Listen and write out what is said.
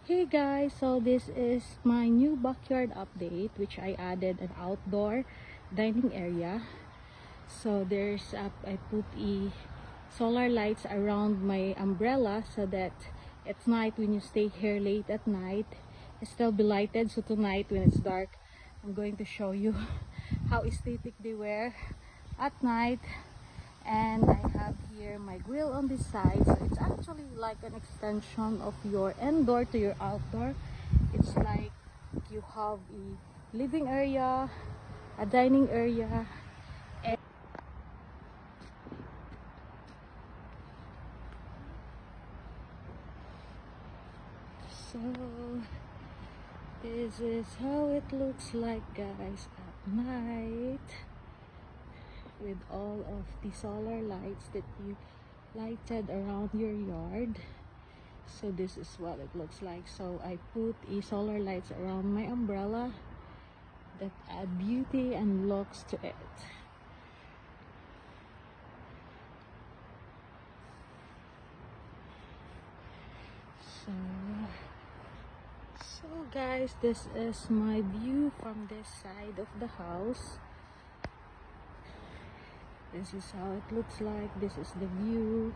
Hey guys, so this is my new backyard update, which I added an outdoor dining area. So I put solar lights around my umbrella so that at night when you stay here late at night it still be lighted. So tonight when it's dark, I'm going to show you how aesthetic they were at night. And I have here my grill on this side, so it's actually like an extension of your indoor to your outdoor. It's like you have a living area, a dining area, and so this is how it looks like, guys, at night, with all of the solar lights that you lighted around your yard. So this is what it looks like. So I put solar lights around my umbrella that add beauty and looks to it. So guys, this is my view from this side of the house. This is how it looks like. This is the view.